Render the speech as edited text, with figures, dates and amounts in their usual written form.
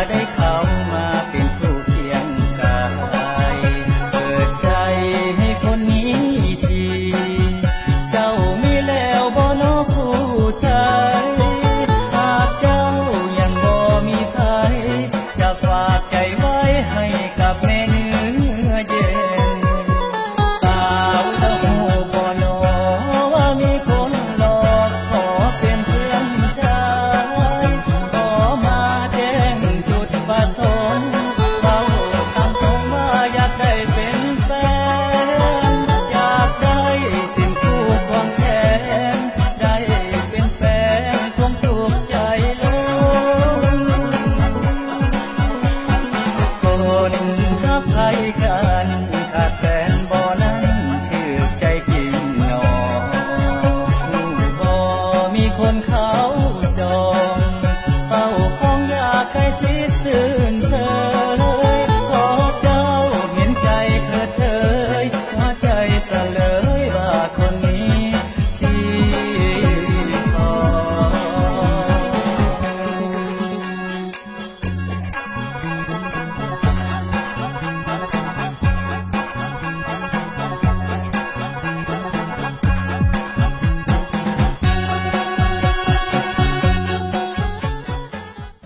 ได้เขามาเป็นคู่เคียงกายเปิดใจให้คนนี้ทีเจ้ามีแล้วบ่นอคู่ใจหากเจ้ายังบ่มีใครจะฝากใจไว้ให้กับแม่เนื้อเย็นสาวเจ้าหูบ่นอว่ามีคนหลอกขอเป็นเพื่อนใจขอมาแจ้งประสงค์เว้าตามตรงว่าอยากได้เป็นแฟนอยากได้เป็นคู่ควงแขนได้เป็นแฟนควงสุขใจล้นคนรักใครกัน